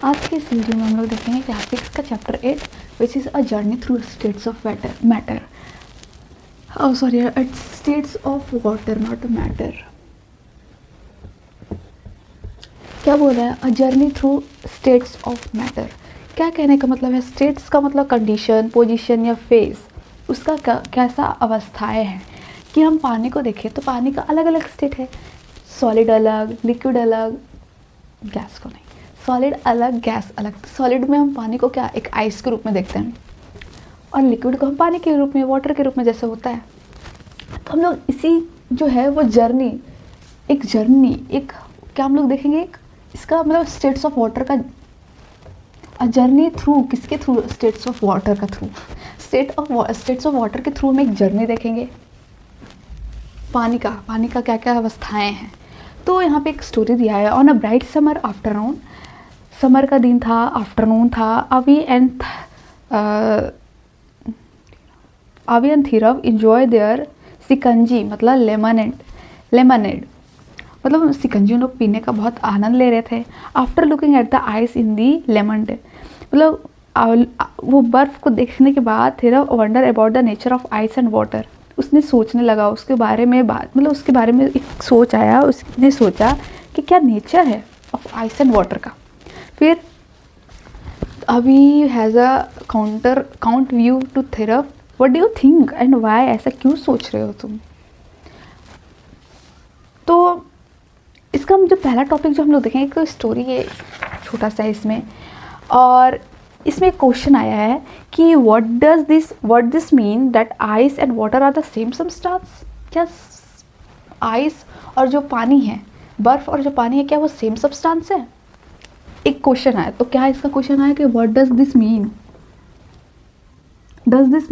आज के इस वीडियो में हम लोग देखेंगे क्लास 6 का chapter 8 which is a journey through states of matter. Oh sorry, it's states of water not matter। क्या बोल रहा है? A journey through states of matter. क्या कहने का मतलब है? स्टेट्स का मतलब कंडीशन, पोजीशन या फेज, उसका कैसा अवस्थाएं हैं। कि हम पानी को देखें तो पानी का अलग अलग स्टेट है, सॉलिड अलग, लिक्विड अलग, गैस को नहीं, सॉलिड अलग गैस अलग। सॉलिड में हम पानी को क्या एक आइस के रूप में देखते हैं और लिक्विड को हम पानी के रूप में, वाटर के रूप में जैसे होता है। तो हम लोग इसी जो है वो जर्नी एक क्या हम लोग देखेंगे एक इसका मतलब स्टेट्स ऑफ वाटर का जर्नी थ्रू, किसके थ्रू? स्टेट्स ऑफ वाटर का थ्रू, स्टेट्स ऑफ वाटर के थ्रू हम एक जर्नी देखेंगे पानी का क्या क्या अवस्थाएं हैं। तो यहाँ पे एक स्टोरी दिया है। On a bright summer afternoon, summer का दिन था, आफ्टरनून था, अवी एंड थीरव एंजॉय देयर सिकंजी मतलब लेमनेड मतलब सिकंजी उन लोग पीने का बहुत आनंद ले रहे थे। After looking at the ice in the lemonade मतलब वो बर्फ़ को देखने के बाद थीरव wonder about the nature of ice and water. उसने सोचने लगा उसके बारे में, उसके बारे में एक सोच आया। उसने सोचा कि क्या नेचर है ऑफ आइस एंड वाटर का। फिर अभी has a count view to थीरव, what do you think and why? ऐसा क्यों सोच रहे हो तुम? तो इसका जो पहला टॉपिक जो हम लोग देखेंगे, एक स्टोरी है छोटा सा इसमें, और इसमें एक क्वेश्चन आया है कि what this mean that ice and water are the same substance. क्या आइस और जो पानी है, बर्फ़ और जो पानी है, क्या वो सेम सब्सटेंस है? एक क्वेश्चन आया। तो क्या इसका क्वेश्चन आया कि what does this mean? Does this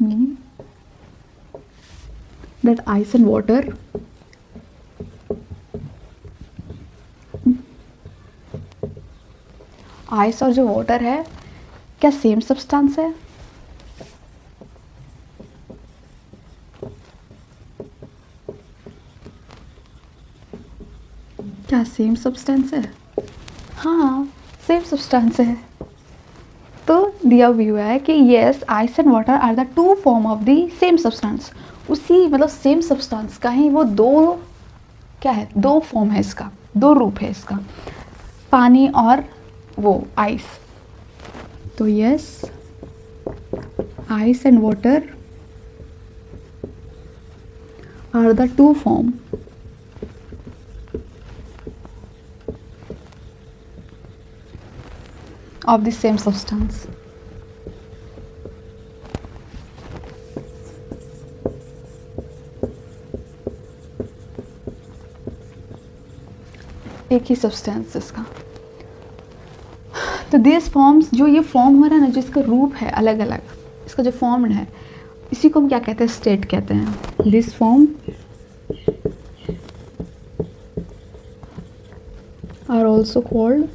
mean that ice and water ice और जो वाटर है क्या सेम सब्सटेंस है? क्या सेम सब्सटेंस है? हाँ, सेम सब्सटेंस है। तो दिया व्यू है कि yes, ice and water are the two form of the same substance. उसी मतलब सेम सब्सटेंस का ही वो दो क्या है, दो फॉर्म है इसका, दो रूप है इसका, पानी और वो आइस। तो yes, ice and water are the two form of the same substance। एक ही सब्सटेंस इसका। तो दिस फॉर्म्स, जो ये फॉर्म हो रहा है ना, जिसका रूप है अलग अलग, इसका जो फॉर्म है, इसी को हम क्या कहते हैं? स्टेट कहते हैं। This form are also called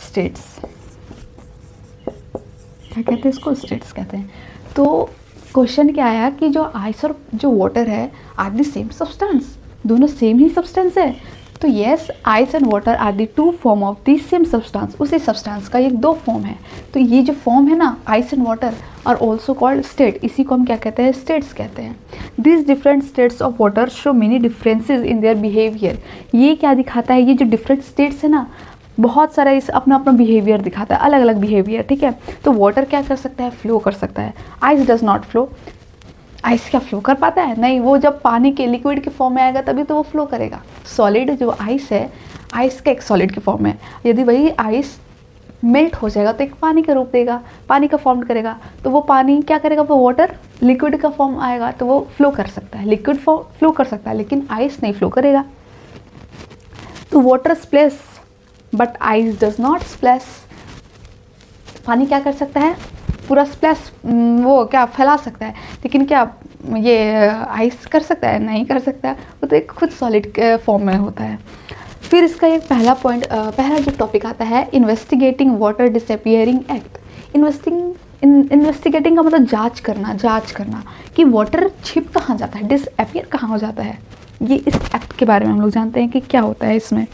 states. क्या कहते हैं इसको? स्टेट्स कहते हैं। तो क्वेश्चन क्या आया कि जो आइस और जो वाटर है आर दी सेम सब्सटेंस, दोनों सेम ही सब्सटेंस है। तो yes, ice and water are the two form of the same substance. उसी सब्सटेंस का ये दो फॉर्म है। तो ये जो फॉर्म है ना, ice and water are also called state. इसी को हम क्या कहते हैं? स्टेट्स कहते हैं। This different states of water show many differences in their behaviour. ये क्या दिखाता है? ये जो डिफरेंट स्टेट्स है ना, बहुत सारा इस अपना अपना बिहेवियर दिखाता है, अलग अलग बिहेवियर। ठीक है। तो वाटर क्या कर सकता है? फ्लो कर सकता है। Ice does not flow. Ice क्या फ्लो कर पाता है? नहीं, वो जब पानी के लिक्विड के फॉर्म में आएगा तभी तो वो फ्लो करेगा। सॉलिड जो आइस है, आइस का एक सॉलिड के फॉर्म में, यदि वही आइस मेल्ट हो जाएगा तो एक पानी का रूप देगा, पानी का फॉर्म करेगा। तो वो पानी क्या करेगा? वो वाटर लिक्विड का फॉर्म आएगा तो वो फ्लो कर सकता है, लिक्विड फ्लो कर सकता है, लेकिन आइस नहीं फ्लो करेगा। तो water splash but ice does not splash. पानी क्या कर सकता है? पूरा स्प्लैश वो क्या फैला सकता है, लेकिन क्या ये आइस कर सकता है? नहीं कर सकता। वो तो एक खुद सॉलिड फॉर्म में होता है। फिर इसका एक पहला जो टॉपिक आता है, investigating water disappearing act. Investigating का मतलब जांच करना कि वाटर छिप कहाँ जाता है, डिसअपियर कहाँ हो जाता है। ये इस एक्ट के बारे में हम लोग जानते हैं कि क्या होता है इसमें।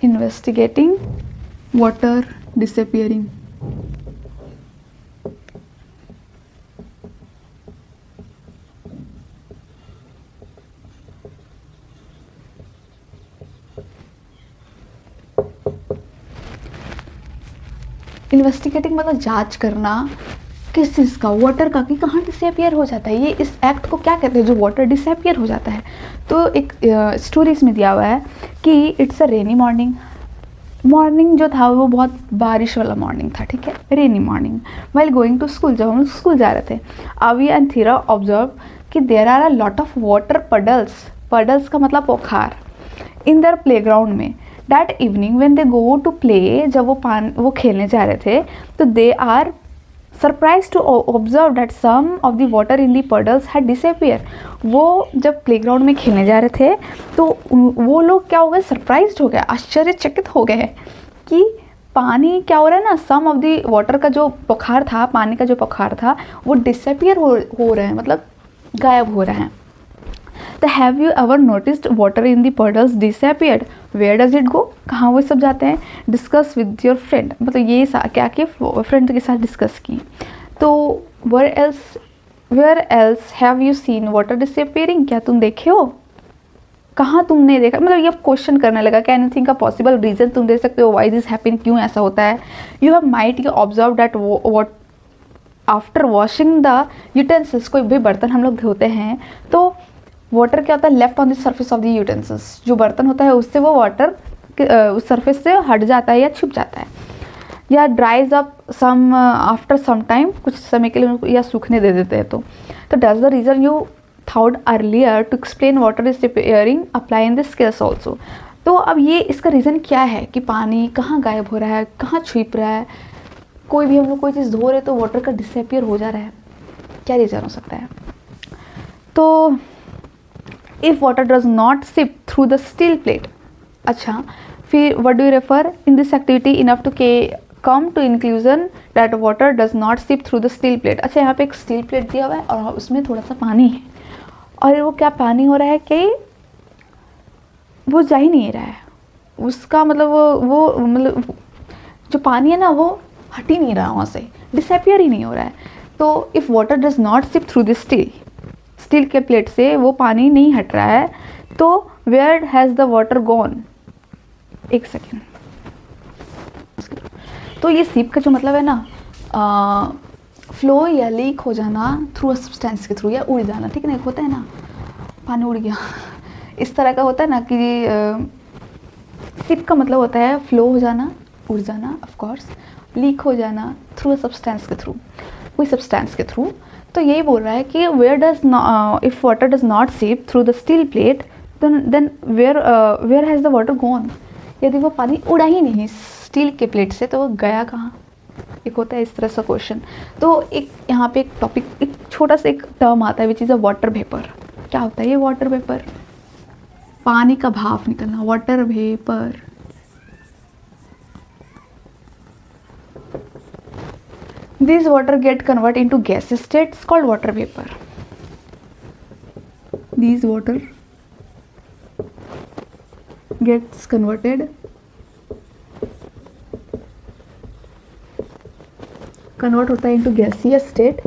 Investigating water disappearing. इन्वेस्टिगेटिंग मतलब जांच करना किस चीज़ का, वाटर का, कि कहाँ डिसअपियर हो जाता है। ये इस एक्ट को क्या कहते हैं, जो वाटर डिसअपियर हो जाता है। तो एक स्टोरी इसमें दिया हुआ है कि इट्स अ रेनी मॉर्निंग जो था वो बहुत बारिश वाला मॉर्निंग था, ठीक है, rainy morning. While going to school, जब हम लोग स्कूल जा रहे थे, अवी एंड थीरा ऑब्जर्व कि there are a lot of water puddles का मतलब पोखार इन देयर प्लेग्राउंड में। That evening when they go to play, जब वो खेलने जा रहे थे, तो they are surprise to observe that some of the water in the puddles had disappear. वो जब प्लेग्राउंड में खेलने जा रहे थे तो वो लोग क्या हो गए, सरप्राइज हो गए, आश्चर्यचकित हो गए कि पानी क्या हो रहा है ना, सम ऑफ द वाटर का जो बुखार था, पानी का जो बुखार था, वो डिसअपियर हो रहे हैं, मतलब गायब हो रहे हैं। तो have you ever noticed water in the puddles disappeared, where does it go, कहाँ वो सब जाते हैं। डिस्कस विद योर फ्रेंड, मतलब ये क्या कि फ्रेंड के साथ डिस्कस की। तो where else have you seen water disappearing, क्या तुम देखे हो, कहाँ तुमने देखा, मतलब ये क्वेश्चन करने लगा कि एनीथिंग का पॉसिबल रीजन तुम दे सकते हो वाई दिस हैपन, क्यों ऐसा होता है। You have might you observe that what after washing the utensils, कोई भी बर्तन हम लोग धोते हैं तो वाटर क्या होता है, left on the surface of the utensils, जो बर्तन होता है उससे वो वाटर उस सरफेस से हट जाता है या छुप जाता है, या dries up some after some time, कुछ समय के लिए या सूखने दे देते हैं। तो does the reason you thought earlier to explain water disappearing apply in this case also. तो अब ये इसका रीज़न क्या है कि पानी कहाँ गायब हो रहा है, कहाँ छुप रहा है, कोई भी हम लोग कोई चीज़ धो रहे तो वाटर का डिसअपियर हो जा रहा है, क्या रीज़न हो सकता है। तो if water does not seep through the steel plate, अच्छा फिर what do you refer in this activity enough to come to conclusion that water does not seep through the steel plate. अच्छा यहाँ पे एक स्टील प्लेट दिया हुआ है और उसमें थोड़ा सा पानी है, और वो क्या पानी हो रहा है कि वो जा ही नहीं रहा है, उसका मतलब वो मतलब जो पानी है ना वो हट ही नहीं रहा वहाँ से, डिसअपियर ही नहीं हो रहा है। तो if water does not seep through the steel के प्लेट से वो पानी नहीं हट रहा है, तो where has the water gone, एक सेकेंड। तो ये सिप का जो मतलब है ना, फ्लो या लीक हो जाना थ्रू अ सब्सटेंस के थ्रू, या उड़ जाना, ठीक है ना, एक होता है ना पानी उड़ गया इस तरह का होता है ना कि सिप का मतलब होता है फ्लो हो जाना, उड़ जाना, ऑफ कोर्स, लीक हो जाना थ्रू अ सब्सटेंस के थ्रू, कोई सब्सटेंस के थ्रू। तो यही बोल रहा है कि where does if water does not seep through the steel plate then where has the water gone, यदि वो पानी उड़ा ही नहीं स्टील के प्लेट से तो वो गया कहाँ, एक होता है इस तरह का क्वेश्चन। तो एक यहाँ पे एक टॉपिक, एक छोटा सा एक टर्म आता है which is a water vapour. क्या होता है ये वाटर वेपर, पानी का भाप निकलना, water vapour. These water get converted into gas states called water vapor. These water gets converted होता है into gaseous state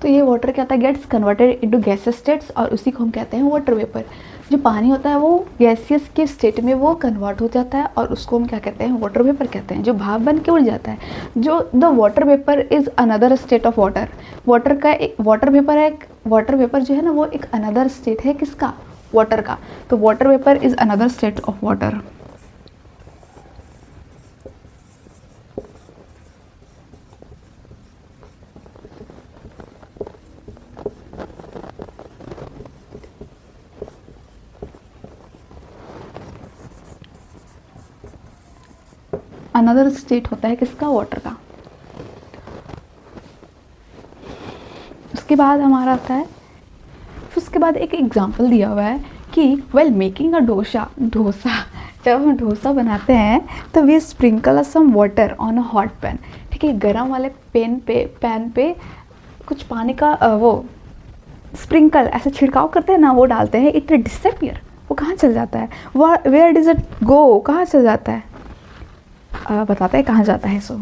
तो ये वाटर क्या होता है, gets converted into gaseous states, और उसी को हम कहते हैं वाटर वेपर। जो पानी होता है वो गैसियस के स्टेट में वो कन्वर्ट हो जाता है और उसको हम क्या कहते हैं, वाटर वेपर कहते हैं, जो भाप बन के उड़ जाता है। जो the water vapour is another state of water. Water का एक वाटर वेपर है, वाटर वेपर जो है ना वो एक अनदर स्टेट है किसका, वाटर का। तो water vapour is another state of water. Another state होता है किसका, वाटर का। उसके बाद हमारा आता है, उसके बाद एक एग्जांपल दिया हुआ है कि वेल मेकिंग अ डोसा, जब हम डोसा बनाते हैं तो we sprinkle some water on a hot pan. ठीक है, गर्म वाले पैन पे कुछ पानी का वो स्प्रिंकल ऐसे छिड़काव करते हैं ना, वो डालते हैं। इट डिसअपियर, वो कहाँ चल जाता है, वेयर डज इट गो, कहाँ चल जाता है, बताते हैं कहाँ जाता है। सो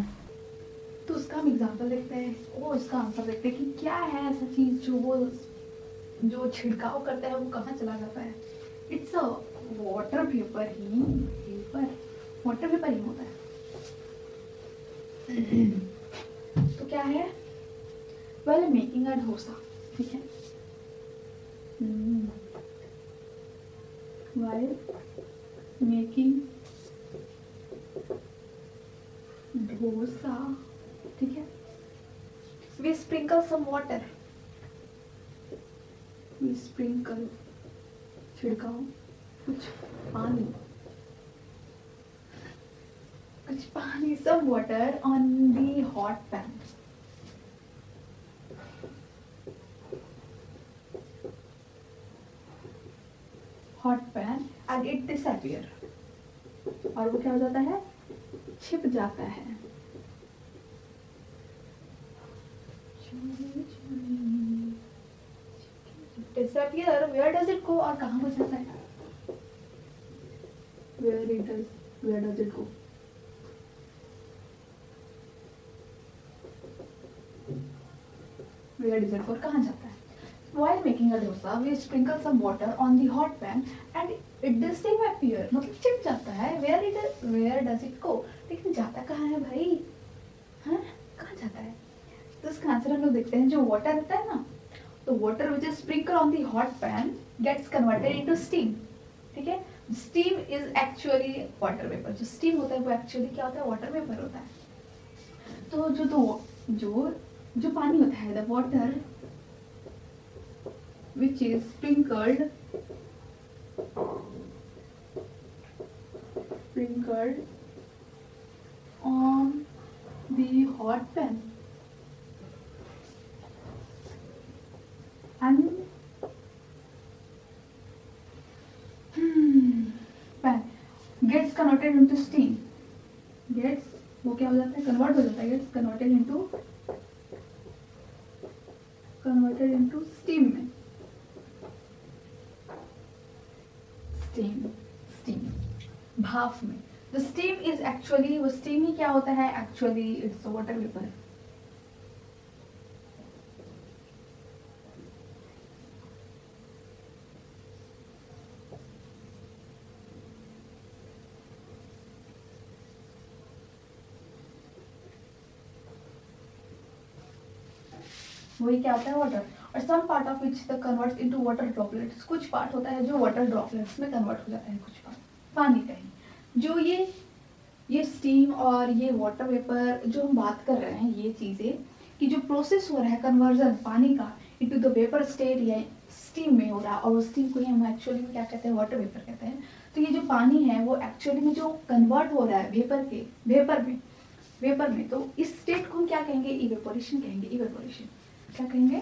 तो उसका हम एग्जांपल देखते हैं, वो उसका आंसर देखते हैं कि क्या है ऐसा चीज़ जो छिड़काव करता है वो कहाँ चला जाता है। इट्स अ वाटर वेपर ही, वाटर वेपर ही होता है। तो क्या है, वेल मेकिंग अ डोसा, ठीक है, वाइल मेकिंग डोसा, ठीक है, we sprinkle some water, we sprinkle छिड़काव कुछ पानी, some water on the hot pan. hot pan and it disappear, और वो क्या हो जाता है, छिप जाता है। disappear, where does it go, और कहाँ को जाता है, where does it go, where does it go, कहाँ जाता है। While making a dosa, we sprinkle some water on the hot pan and it disappear, मतलब छिप जाता है। Where does it go, लेकिन जाता कहाँ है भाई, हाँ कहाँ जाता है। तो इसका आंसर हम लोग देखते हैं, जो वाटर होता है ना, तो water which is sprinkle on the hot pan gets converted into steam, ठीक है। Steam is actually water vapour, जो स्टीम होता है वो एक्चुअली क्या होता है, वाटर वेपर होता है। तो जो पानी होता है, the water which is sprinkled on the hot pan and pan gets converted into steam, वो क्या हो जाता है, कन्वर्ट हो जाता है, gets converted into steam में, steam भाप में। The steam is actually, वो steam ही क्या होता है, actually it's a water vapor। वही क्या होता है, वाटर। और some part of which the converts into water droplets, कुछ पार्ट होता है जो वाटर ड्रॉपलेट्स में कन्वर्ट हो जाता है, कुछ पार्ट पानी का ही। जो ये स्टीम और ये वाटर वेपर जो हम बात कर रहे हैं, ये चीज़ें कि जो प्रोसेस हो रहा है कन्वर्जन पानी का इनटू द वेपर स्टेट या स्टीम में हो रहा है, और उस स्टीम को ही हम एक्चुअली में क्या कहते हैं, वाटर वेपर कहते हैं। तो ये जो पानी है वो एक्चुअली में जो कन्वर्ट हो रहा है वेपर में, तो इस स्टेट को हम क्या कहेंगे, इवेपोरेशन कहेंगे। इवेपोरेशन क्या कहेंगे,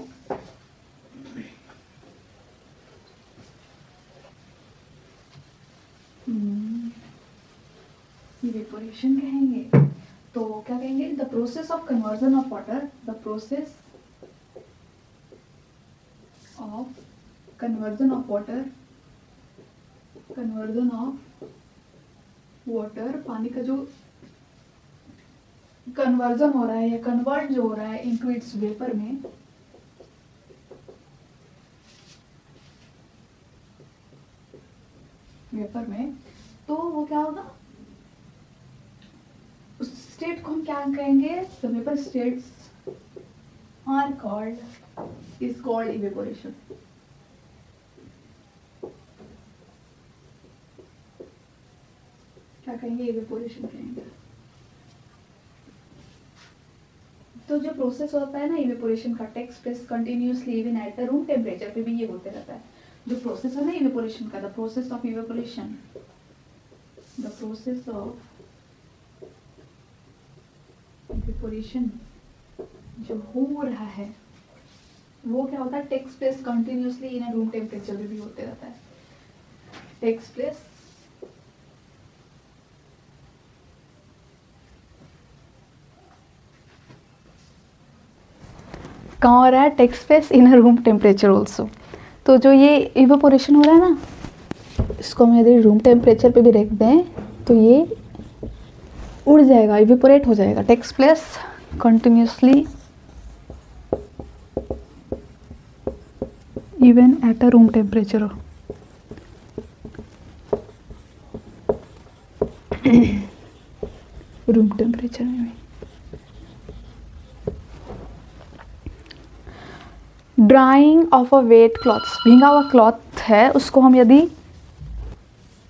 इवेपोरेशन कहेंगे। तो क्या कहेंगे, the process of conversion of water, the process of conversion of water, पानी का जो कन्वर्जन हो रहा है या कन्वर्ट जो हो रहा है इनटू इट्स वेपर में, वेपर में, तो वो क्या होगा, उस स्टेट को हम क्या कहेंगे, the vapour states are called is called evaporation. क्या कहेंगे, इवेपोरेशन कहेंगे। तो जो प्रोसेस होता है ना इवेपोरेशन का, takes place continuously even at the room temperature पे भी ये होते रहता है। जो प्रोसेस है ना इवेपोरेशन का, the process of evaporation, the process of evaporation जो हो रहा है वो क्या होता है, takes place continuously in room temperature पे भी होते रहता है। टेक्स प्लेस कहाँ हो रहा है, takes place in room temperature also. तो जो ये इवेपोरेशन हो रहा है ना, इसको हम यदि रूम टेम्परेचर पे भी रख दें तो ये उड़ जाएगा, इवेपोरेट हो जाएगा। Takes place continuously even at a room temperature. Room temperature में भी। Drying of a wet clothes, भींगा हुआ क्लॉथ है उसको हम यदि,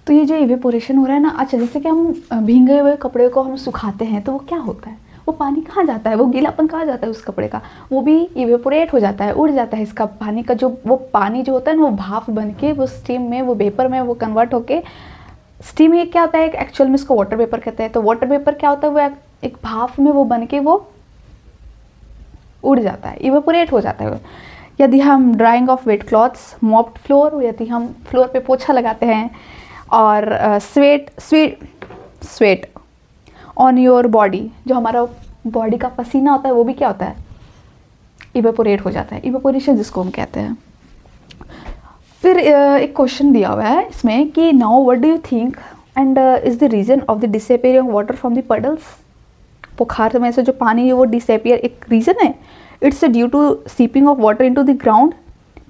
तो ये जो इवेपोरेशन हो रहा है ना, अच्छा जैसे कि हम भींगे हुए कपड़े को हम सुखाते हैं तो वो क्या होता है, वो पानी कहाँ जाता है, वो गीलापन कहाँ जाता है उस कपड़े का, वो भी इवेपोरेट हो जाता है, उड़ जाता है इसका पानी का, जो वो पानी जो होता है ना वो भाप बन के वो स्टीम में, वो वेपर में वो कन्वर्ट होके, स्टीम में क्या होता है एक्चुअल में इसको वाटर वेपर कहते हैं। तो वाटर वेपर क्या होता है, वो एक भाप में वो बन के वो उड़ जाता है, इवेपोरेट हो जाता है। यदि हम drying of wet clothes, mopped floor, यदि हम फ्लोर पे पोछा लगाते हैं, और स्वेट ऑन योर बॉडी, जो हमारा बॉडी का पसीना होता है वो भी क्या होता है, इवेपोरेट हो जाता है, इवेपोरेशन जिसको हम कहते हैं। फिर एक क्वेश्चन दिया हुआ है इसमें कि now what do you think and is the reason of the disappearing of water from the puddles. बुखार में से जो पानी है वो डिसअपियर एक रीज़न है। It's due to seeping of water into the ground,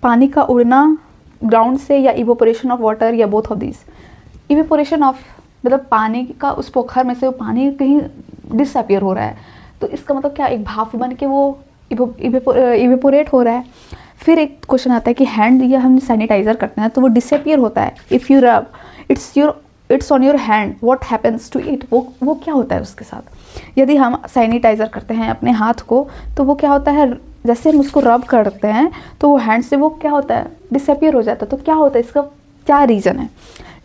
पानी का उड़ना ग्राउंड से, या इवेपोरेशन ऑफ वाटर, या both of this. Evaporation of मतलब पानी का उस पोखर में से वो पानी कहीं डिसअपियर हो रहा है, तो इसका मतलब क्या, एक भाप बन के वो इवेपोरेट हो रहा है। फिर एक क्वेश्चन आता है कि हैंड, या हम सैनिटाइज़र करते हैं तो वो डिसअपियर होता है, if you rub it's on your hand what happens to it, वो क्या होता है उसके साथ। यदि हम सैनिटाइज़र करते हैं अपने हाथ को तो वो क्या होता है, जैसे हम उसको रब करते हैं तो वो हैंड से वो क्या होता है, डिसअपियर हो जाता है। तो क्या होता है, इसका क्या रीज़न है,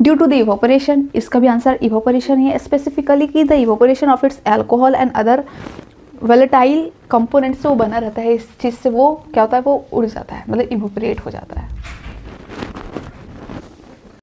ड्यू टू द इवोपरेशन। इसका भी आंसर इवोपरेशन ही है, स्पेसिफिकली कि the evaporation of its alcohol and other volatile component से वो बना रहता है, इस चीज़ से वो क्या होता है, वो उड़ जाता है, मतलब इवोपरेट हो जाता है।